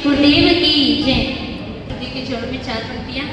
गुरुदेव की जय। के जोड़ में 4 पंक्तियां।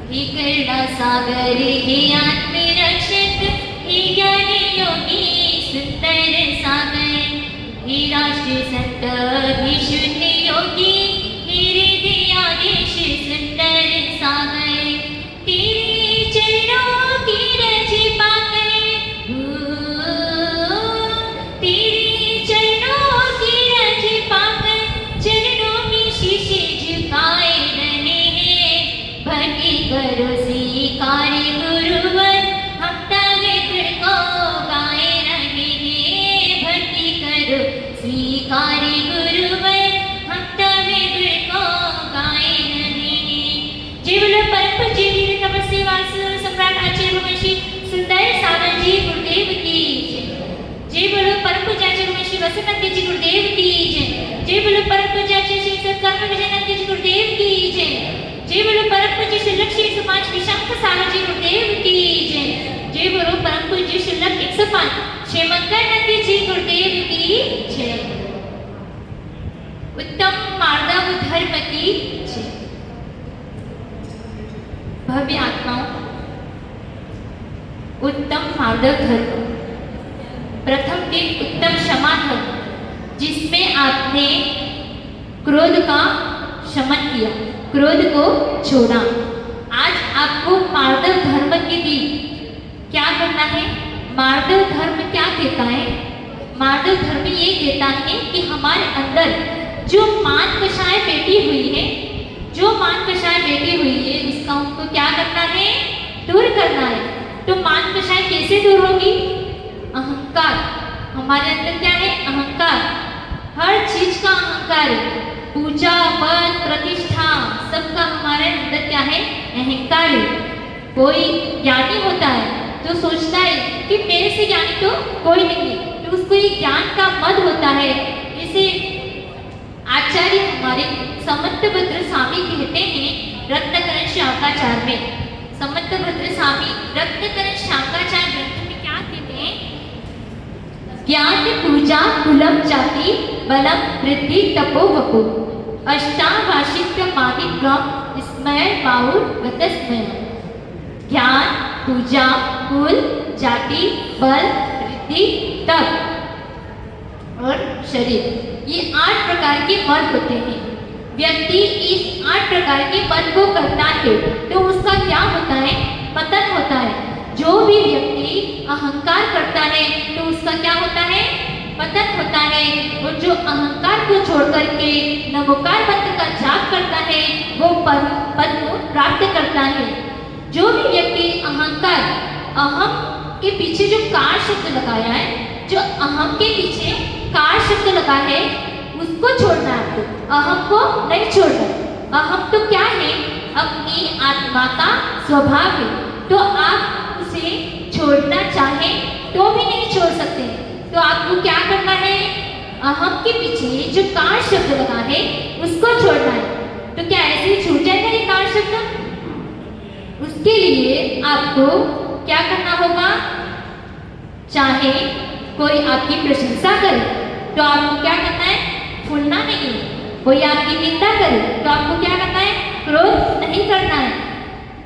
हे करुणा सागर हे आत्मरक्षक हे ज्ञान योगी सुंदर सागर हे राष्ट्र संत हे शून्य योगी हे हृदयाधीश सुंदर सागर तेरे चरणों की रज पाकर तेरे चरणों की रज पाकर चरणों में शीश झुकाए रहे हैं भक्ति करो स्वीकार गुरुवर हम तब गुण को गाए रहे हैं भक्ति करो स्वीकार गुरुवर हम तब गुण को गाए रहे हैं। जय बोलो परम पूज्य वीर तपस्वी वासु सम्राट आचार्य महर्षि सुंदर सागर जी गुरुदेव की जय। जय बोलो परम पूज्य आचार्य महर्षि वसुनंद जी गुरुदेव की जय। जय बोलो परम पूज्य आचार्य श्री सत्कर्म विजयनंद जी गुरुदेव की जय। जय बोलो परम पूज्य श्री लक्ष्मी 105 विशंख सागर जी गुरुदेव की जय। जय बोलो परम पूज्य श्री 105 श्री मंगलानंद जी गुरुदेव की जय। उत्तम मार्दव धर्म की जय। भव्य आत्माओं, उत्तम मार्दव धर्म, प्रथम दिन उत्तम क्षमा धर्म, जिसमें आपने क्रोध का शमन किया, क्रोध को छोड़ा। आज आपको मार्दव धर्म के लिए क्या करना है? मार्दव धर्म क्या कहता है? मार्दव धर्म ये कहता है कि हमारे अंदर जो मान कषाय बैठी हुई है, जो मान कषाय बैठी हुई है, इसका हमको क्या करना है? दूर करना है। तो मान कषाय कैसे दूर होगी? अहंकार। हमारे अंदर क्या है? अहंकार। हर चीज का अहंकार है। पूजा पद प्रतिष्ठा सबका हमारे अंदर क्या है? अहंकार है। कोई ज्ञानी होता है तो सोचता है कि मेरे से ज्ञानी तो कोई नहीं है, तो उसको ये ज्ञान का मद होता है। इसे आचार्य हमारे समंतभद्र स्वामी कहते हैं रत्नकरण शांकाचार में। समंतभद्र स्वामी रत्नकरण शांकाचार ग्रंथ में क्या कहते हैं? ज्ञान पूजा कुलम जाति बलम वृद्धि तपो वपो अष्टावार्षिक मादिक्रम स्मय बाहुर गतस्मय। ज्ञान पूजा कुल जाति बल वृद्धि तप और शरीर, ये 8 प्रकार के मद होते हैं। व्यक्ति इस 8 प्रकार के मद को करता है तो उसका क्या होता है? पतन होता है। जो भी व्यक्ति अहंकार करता है तो उसका क्या होता है? पतन होता है। और जो अहंकार को छोड़ करके नमोकार मंत्र का जाप करता है वो पद को प्राप्त करता है। जो भी व्यक्ति अहंकार, अहम के पीछे जो कार शब्द लगाया है, जो अहम के पीछे कार शब्द लगा है, उसको छोड़ना है आपको, अहम को नहीं छोड़ना। अहम तो क्या है? अपनी आत्मा का स्वभाव है, तो आप उसे छोड़ना चाहे तो भी नहीं छोड़ सकते। तो आपको क्या करना है? अहम के पीछे जो कार शब्द लगा है उसको छोड़ना है। तो क्या ऐसे ही छूट जाएगा ये कार शब्द? उसके लिए आपको क्या करना होगा? चाहे कोई आपकी प्रशंसा करे तो आपको क्या करना है? फूलना नहीं है। कोई आपकी निंदा करे तो आपको क्या करना है? क्रोध नहीं करना है।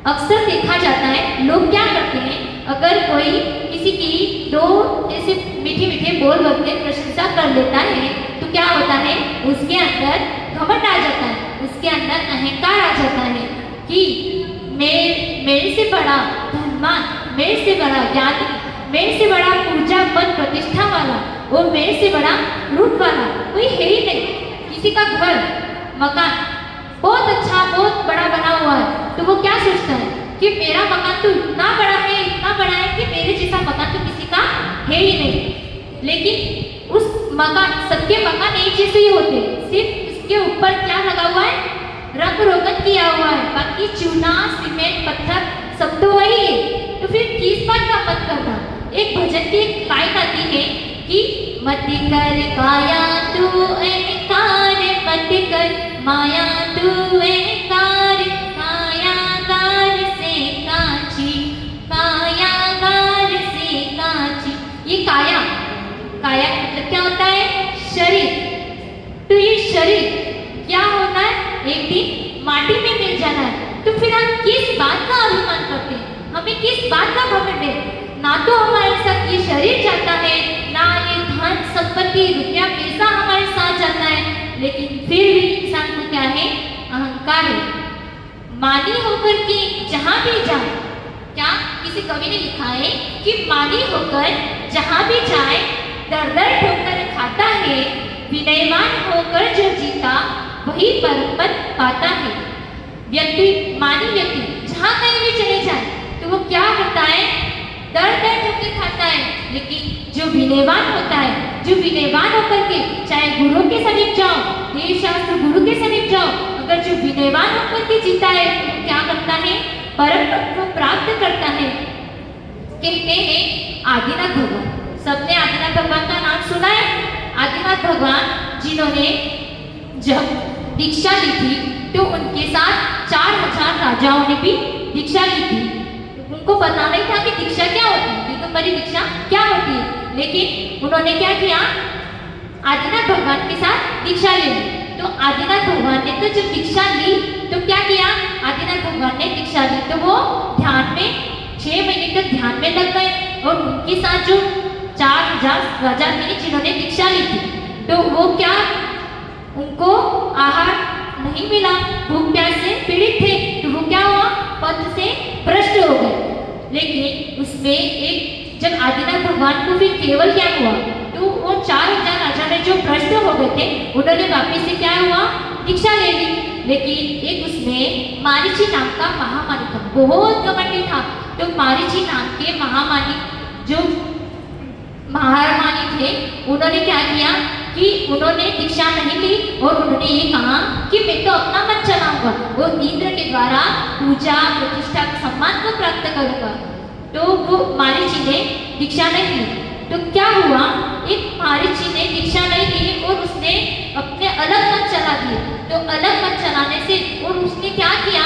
अक्सर देखा जाता है लोग क्या करते हैं, अगर कोई किसी की 2 ऐसे मीठे मीठे बोल करके प्रशंसा कर लेता है तो क्या होता है? उसके अंदर घमंड आ जाता है, उसके अंदर अहंकार आ जाता है कि मेरे से बड़ा धनवान, मेरे से बड़ा ज्ञानी, मेरे से बड़ा पूजा पद प्रतिष्ठा वाला और मेरे से बड़ा रूप वाला कोई है ही नहीं। किसी का घर मकान बहुत अच्छा बहुत बड़ा बना हुआ है तो वो क्या सोचता है कि मेरा मकान तो इतना बड़ा है कि मेरे जैसा मकान तो किसी का है ही नहीं। लेकिन उस मकान, सबके मकान एक जैसे ही होते हैं, सिर्फ इसके ऊपर क्या लगा हुआ है? रंग रोगन किया हुआ है, बाकी चूना सीमेंट पत्थर सब तो वही है। तो फिर किस बात का मत करना? एक भजन की एक लाइन आती है कि मत कर काया तू अहंकार, मत कर माया तू अहंकार, कायागार से काची, कायागार से काची। ये काया, काया मतलब क्या होता है? शरीर। तो ये शरीर क्या होना एक दिन माटी में मिल जाना है। तो फिर हम किस बात का अभिमान करते हैं, हमें किस बात का घमंड है? ना तो हमारे साथ ये शरीर जाता है, ना ये धन संपत्ति रुपया पैसा हमारे साथ जाता है, लेकिन फिर भी इंसान को क्या है? अहंकार है। मानी होकर के जहां भी जाए, क्या किसी कवि ने लिखा है कि मानी होकर जहां भी जाए दर दर ठोकर खाता है, विनयवान होकर जो जीता वही परम पद पाता है। व्यक्ति मानी व्यक्ति जहां कहीं भी चले जाए तो वो क्या करता है? दर दर ठोकर खाता है। लेकिन जो विनयवान होता है, जो विनयवान होकर के चाहे गुरु के समीप जाओ, देव शास्त्र गुरु के समीप जाओ, अगर जो विनयवान होकर के जीता है तो क्या करता है? परम पद को प्राप्त करता है। कहते हैं आदिनाथ भगवान, सबने आदिनाथ भगवान का नाम सुना है? आदिनाथ भगवान जिन्होंने जब दीक्षा ली थी तो उनके साथ 4000 राजाओं ने भी दीक्षा ली थी। उनको पता नहीं था कि दीक्षा क्या होती है, दिगंबरी दीक्षा क्या होती है, लेकिन उन्होंने क्या किया? आदिनाथ भगवान के साथ दीक्षा ले ली। तो आदिनाथ भगवान ने तो जब दीक्षा ली तो क्या किया? आदिनाथ भगवान ने दीक्षा ली तो वो ध्यान में 6 महीने तक ध्यान में लग गए, और उनके साथ जो 4000 राजा थे जिन्होंने दीक्षा ली थी, तो वो क्या, उनको आहार नहीं मिला, भूख प्यास से पीड़ित थे, तो वो क्या हुआ? पद से भ्रष्ट हो गए। लेकिन उसमें एक जब आदिनाथ भगवान को फिर केवल क्या हुआ? तो वो 4000 राजा ने जो भ्रष्ट हो गए थे उन्होंने वापिस से क्या हुआ? दीक्षा ले ली। लेकिन एक उसमें मारीची नाम का महामानी था, बहुत घमंडी था। तो मारीची नाम के महामानी जो महामानी थे, उन्होंने क्या किया कि उन्होंने दीक्षा नहीं ली और उन्होंने ये कहा कि मैं तो अपना मन चलाऊंगा, वो इंद्र के द्वारा पूजा प्रतिष्ठा सम्मान को प्राप्त करूंगा। तो वो मारीची ने दीक्षा नहीं ली। तो क्या हुआ? एक मारीची ने दीक्षा नहीं ली और उसने अपने अलग मत चला दिए। तो अलग मत चलाने से और उसने क्या किया?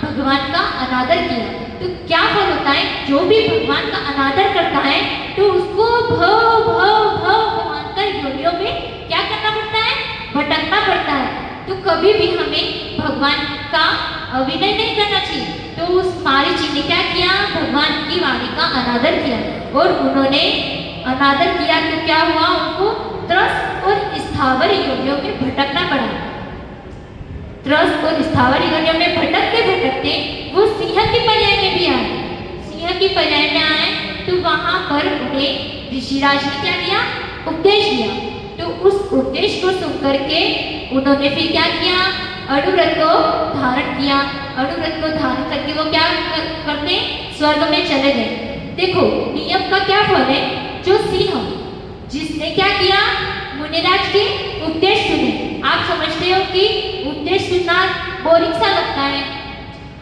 भगवान का अनादर किया। तो क्या फल होता है? जो भी भगवान का अनादर करता है तो उसको भव भव भव भगवान योनियों में क्या करना पड़ता है? भटकना पड़ता है। तो कभी भी हमें भगवान का अविनय नहीं करना चाहिए। तो उस मारीची ने क्या किया? भगवान की वाणी का अनादर किया, और उन्होंने अनादर किया तो क्या हुआ? उनको त्रस्त और स्थावर योनियों में भटकना पड़ा। त्रस्त और स्थावर योनियों में भटकते भटकते वो सिंह की पर्याय में भी आए। सिंह की पर्याय में आए तो वहां पर उन्हें ऋषिराज ने क्या दिया? उपदेश दिया। तो उस उपदेश को सुनकर के उन्होंने फिर क्या किया? अणुव्रत को धारण किया। अणुव्रत को धारण करके वो क्या करते? स्वर्ग में चले गए। देखो नियम का क्या फल है? जो सिंह जिसने क्या किया? मुनिराज के उपदेश सुने। आप समझते हो कि उपदेश सुनना बोरिंग सा लगता है,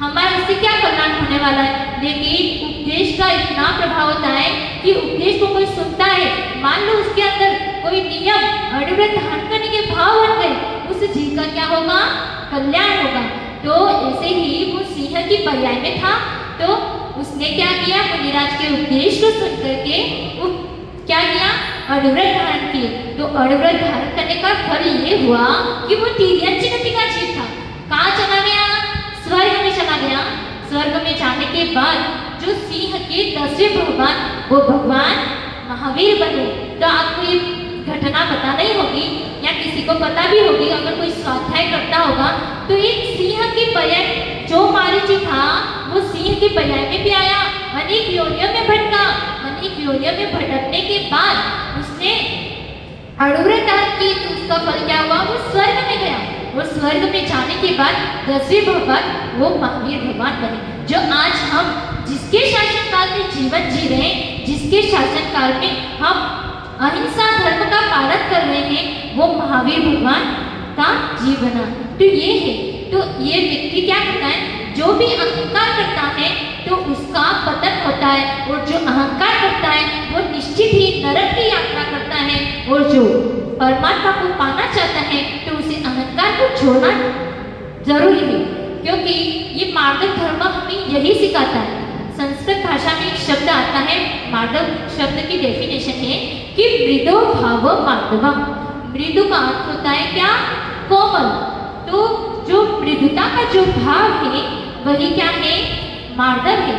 हमारा इससे क्या कल्याण होने वाला है, लेकिन उपदेश का इतना प्रभाव होता है कि उपदेश को कोई सुनता है, मान लो उसके अंदर कोई नियम अणुव्रत धारण करने के भाव बन गए, उस जीव का क्या होगा? कल्याण होगा। तो ऐसे ही वो सिंह की पर्याय में था। तो उसने क्या किया? मुनिराज के उपदेश को सुन करके क्या किया? अणुव्रत धारण किए। तो अणुव्रत धारण करने का फल ये हुआ कि वो तिर्यंची नदी का जीव था, कहाँ चला गया? स्वर्ग में चला गया। स्वर्ग में जाने के बाद जो सिंह के 10वें भगवान, वो भगवान महावीर बने। तो आपको ये घटना पता नहीं होगी या किसी को पता भी होगी, अगर कोई स्वाध्याय करता होगा तो एक सिंह की पर्याय, जो मारीची था वो सिंह की पर्याय में भी आया, अनेक योनियों में भटका। अनेक योनियों में भटकने के बाद उसने अणुव्रत धारण की, तो उसका फल क्या हुआ? वो स्वर्ग में गया, और स्वर्ग में जाने के बाद 10वें भगवान वो महावीर भगवान बने। जो आज हम जिसके शासन काल में जीवन जी रहे हैं, जिसके शासन काल में हम अहिंसा धर्म का पालन कर रहे हैं, वो महावीर भगवान का जीवन। तो ये है, तो ये व्यक्ति क्या करता है? जो भी अहंकार करता है तो उसका पतन होता है, और जो अहंकार करता है वो निश्चित ही नरक की यात्रा करता है, और जो परमात्मा को पाना चाहता है तो उसे अहंकार को छोड़ना जरूरी है, क्योंकि ये मार्दव धर्म हमें यही सिखाता है। संस्कृत भाषा में एक शब्द आता है, मार्दव शब्द की डेफिनेशन है कि मृदो भाव मार्दवम। मृदु का अर्थ होता है क्या? कोमल। तो जो मृदुता का जो भाव है वही क्या है, मार्दव है।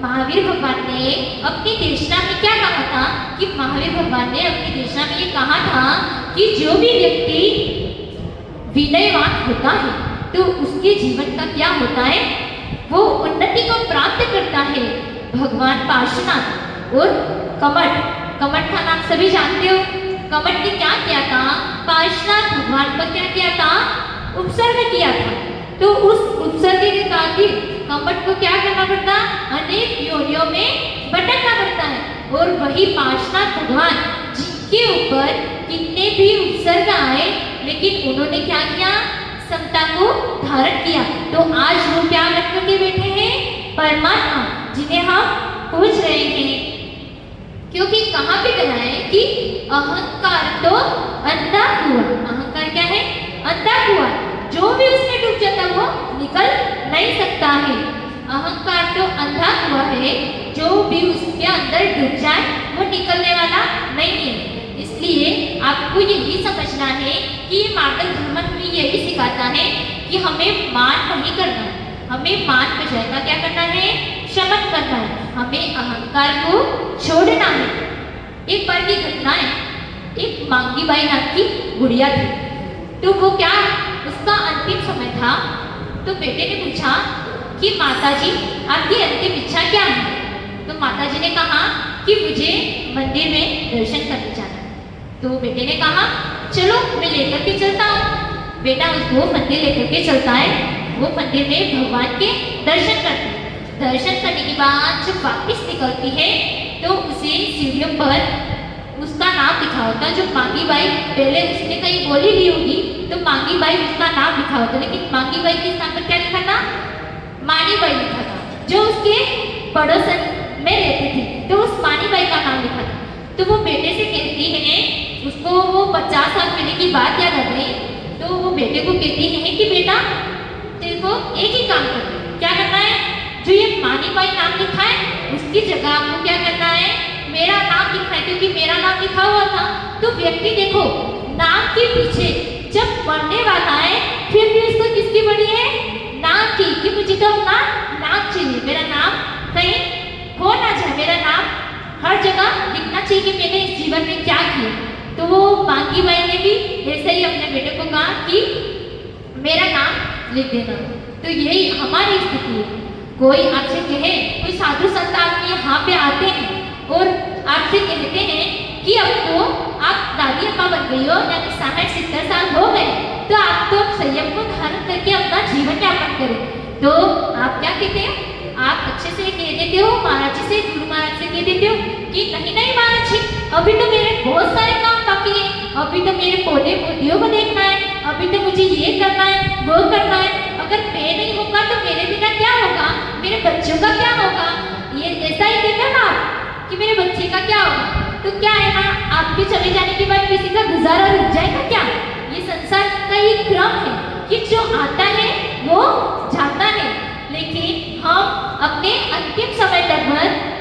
महावीर भगवान ने अपनी देशना में क्या कहा था कि महावीर भगवान ने अपनी देशना में ये कहा था कि जो भी व्यक्ति विनयवान होता है तो उसके जीवन का क्या होता है, वो उन्नति को प्राप्त करता है। भगवान पार्श्वनाथ और कमठ, कमठ का नाम सभी जानते हो। कमठ ने क्या किया था, पार्श्वनाथ भगवान पर क्या किया था, उपसर्ग किया था। तो उस उपसर्ग के खातिर कमठ को क्या करना पड़ता, अनेक योनियों में भटकना पड़ता है। और वही पार्श्वनाथ भगवान जिनके ऊपर कितने भी उपसर्ग आए लेकिन उन्होंने क्या किया, समता को धारण किया। तो आज वो क्या रख करके बैठे हैं, परमात्मा, जिन्हें हम पूछ रहे हैं। क्योंकि कहाँ पे कहा है कि अहंकार तो अंधा कुआं, अहंकार क्या है, अंधा कुआं, जो भी उसमें डूब जाता वो निकल नहीं सकता है। अहंकार तो अंधा कुआं है, जो भी उसके अंदर डूब जाए वो निकलने वाला नहीं है। इसलिए आपको यही समझना है कि ये मार्गल धर्म हमें यही सिखाता है कि हमें मान नहीं करना है, हमें मान बजाय का क्या करना है, शमन करना है, हमें अहंकार को छोड़ना है। एक बार की घटना है, एक मांगी बाई नाम की गुड़िया थी। तो वो क्या, उसका अंतिम समय था। तो बेटे ने पूछा कि माताजी आपकी अंतिम इच्छा क्या है। तो माताजी ने कहा कि मुझे मंदिर में दर्शन करने जाना है। तो बेटे ने कहा चलो मैं लेकर के चलता हूँ। बेटा उसको मंदिर लेकर के चलता है। वो मंदिर में भगवान के दर्शन करते हैं। दर्शन करने के बाद जब वापस निकलती है तो उसे सीढ़ियों पर उसका नाम लिखा होता। जो मांगी बाई, पहले उसने कहीं बोली ली होगी तो मांगी बाई उसका नाम लिखा होता, लेकिन मांगी बाई के स्थान पर क्या लिखा था, मानी बाई लिखा था, जो उसके पड़ोसन में रहती थी। तो उस मानी बाई का नाम लिखा था। तो वो बेटे से कहती है, उसको वो 50 साल पहले की बात याद आ गई। तो वो बेटे को कहती है कि बेटा तेरे को एक ही काम करना है। क्या करना है, जो ये मानी बाई नाम लिखा है उसकी जगह आपको क्या करना है, मेरा नाम लिखना है, क्योंकि मेरा नाम लिखा हुआ था। तो व्यक्ति देखो नाम के पीछे जब पढ़ने वाला है फिर भी उसको किसकी पड़ी है, नाम की, कि मुझे तो अपना नाम चाहिए, मेरा नाम कहीं खो ना जाए, मेरा नाम हर जगह लिखना चाहिए कि मैंने इस जीवन में क्या किया। तो वो मांगी बाई ने भी ऐसे ही अपने बेटे को कहा कि मेरा नाम लिख देना। तो यही हमारी स्थिति है। कोई आपसे कहे, कोई साधु संत आपके यहाँ पे आते हैं और आपसे कहते हैं कि आपको आप दादी अम्मा बन गई हो, यानी 60-70 साल हो गए, तो आप तो संयम को धारण करके अपना जीवन यापन करें। तो आप क्या कहते हैं, आप अच्छे से कह देते हो महाराज जी से, गुरु महाराज से कह देते हो कि नहीं नहीं महाराज जी, अभी तो मेरे बहुत सारे काम बाकी है, अभी तो मेरे पौधे पोतियों को देखना है, अभी तो मुझे ये करना है वो करना है। अगर मैं नहीं होगा तो मेरे बिना क्या होगा, मेरे बच्चों का क्या होगा। ये ऐसा ही कहते हैं ना कि मेरे बच्चे का क्या होगा। तो क्या है ना, आपके चले जाने के बाद किसी का गुजारा रुक जाएगा क्या। ये संसार का ये क्रम है कि जो आता है वो जाता है, लेकिन हम अपने अंतिम समय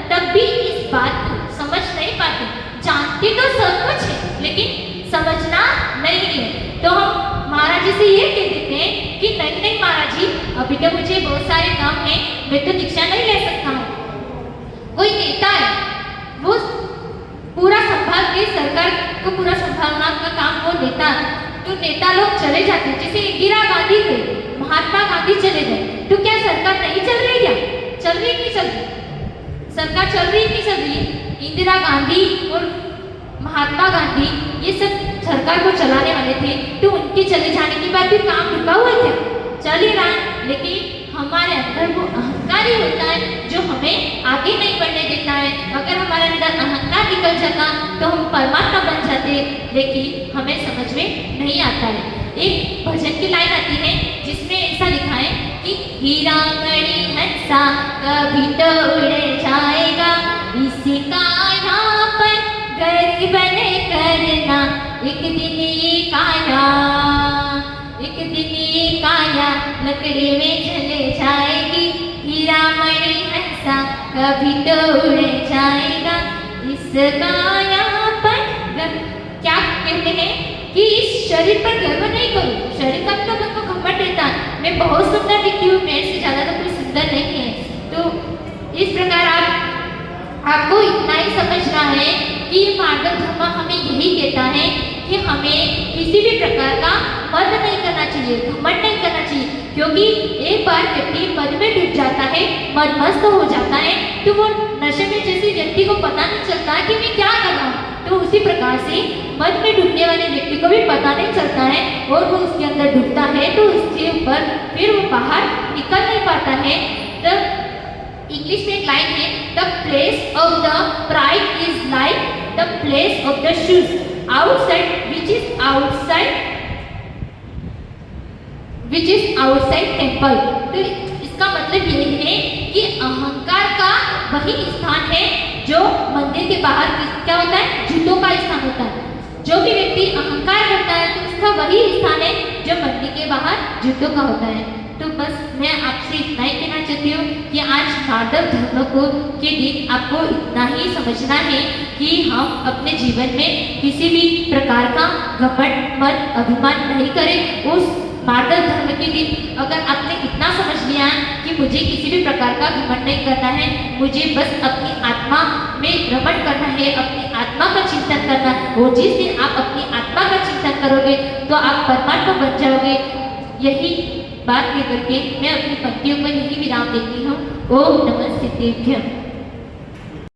तब भी इस बात को समझ नहीं पाते। जानते तो सब कुछ है लेकिन समझना नहीं है। तो हम महाराज जी से ये कह देते हैं कि नहीं नहीं महाराज जी, अभी तो मुझे बहुत सारे काम हैं, मैं तो दीक्षा नहीं ले सकता हूँ। कोई नेता है, वो पूरा संभाल के सरकार को पूरा संभालना का काम वो नेता, तो नेता लोग चले जाते हैं। जैसे इंदिरा गांधी गए, महात्मा गांधी चले गए, तो क्या सरकार नहीं चल रही, क्या चल रही नहीं चल रही, सरकार चल रही नहीं चल रही। इंदिरा गांधी और महात्मा गांधी ये सब सरकार को चलाने वाले थे, तो उनके चले जाने के बाद भी काम रुका हुआ था, चल ही रहा। लेकिन हमारे अंदर वो अहंकार ही होता है जो हमें आगे नहीं बढ़ने देता है। अगर हमारे अंदर अहंकार निकल जाता तो हम परमात्मा बन जाते, लेकिन हमें समझ में नहीं आता है। एक भजन की लाइन आती है जिसमें ऐसा लिखा है कि हीरा मणि हंसा कभी तो उड़ जाएगा, इसका यहाँ पर गरीब ने करना, एक दिन ये काया, एक दिन ये काया लकड़ी में चले जाएगी। हीरा मणि हंसा कभी तो उड़ जाएगा, इसका यहाँ पर क्या कहते हैं कि इस शरीर पर गर्व नहीं करो। शरीर का तो हमको घमंड रहता है, मैं बहुत सुंदर दिखती हूँ, मेरे से ज़्यादा तो कोई सुंदर नहीं है। तो इस प्रकार आपको इतना ही समझना है कि मार्गव धर्म हमें यही कहता है कि हमें किसी भी प्रकार का मद नहीं करना चाहिए, घमंड नहीं करना चाहिए, क्योंकि एक बार व्यक्ति मद में डूब जाता है, मदमस्त हो जाता है, तो वो नशे में जैसे व्यक्ति को पता नहीं चलता कि मैं क्या कर रहा हूँ, तो उसी प्रकार से मद में डूबने वाले व्यक्ति को भी पता नहीं चलता है और वो उसके अंदर डूबता है, तो उसके ऊपर फिर वो बाहर निकल नहीं पाता है। तब इंग्लिश में एक लाइन है, the place of the pride is like the place of the shoes outside which is outside temple. तो इसका मतलब ये है कि अहंकार का वही स्थान है जो मंदिर के बाहर क्या होता है, जूतों का स्थान होता है। जो भी व्यक्ति अहंकार करता है तो उसका वही स्थान है जो मंदिर के बाहर जूतों का होता है। तो बस मैं आपसे इतना ही कहना चाहती हूँ कि आज मार्गव धर्म को के दिन आपको इतना ही समझना है कि हम अपने जीवन में किसी भी प्रकार का घमंड मत अभिमान नहीं करें। उस मार्गव धर्म के दिन अगर आपने इतना समझ लिया कि मुझे किसी भी प्रकार का घमंड नहीं करना है, मुझे बस अपनी आत्मा में रमण करना है, अपनी आत्मा का चिंतन करना है, वो जिस दिन आप अपनी आत्मा का चिंतन करोगे तो आप परमात्मा बन जाओगे। यही बात कह करके मैं अपनी पंक्तियों को यही विराम देती हूँ। ओम नमः सिद्धेभ्यः।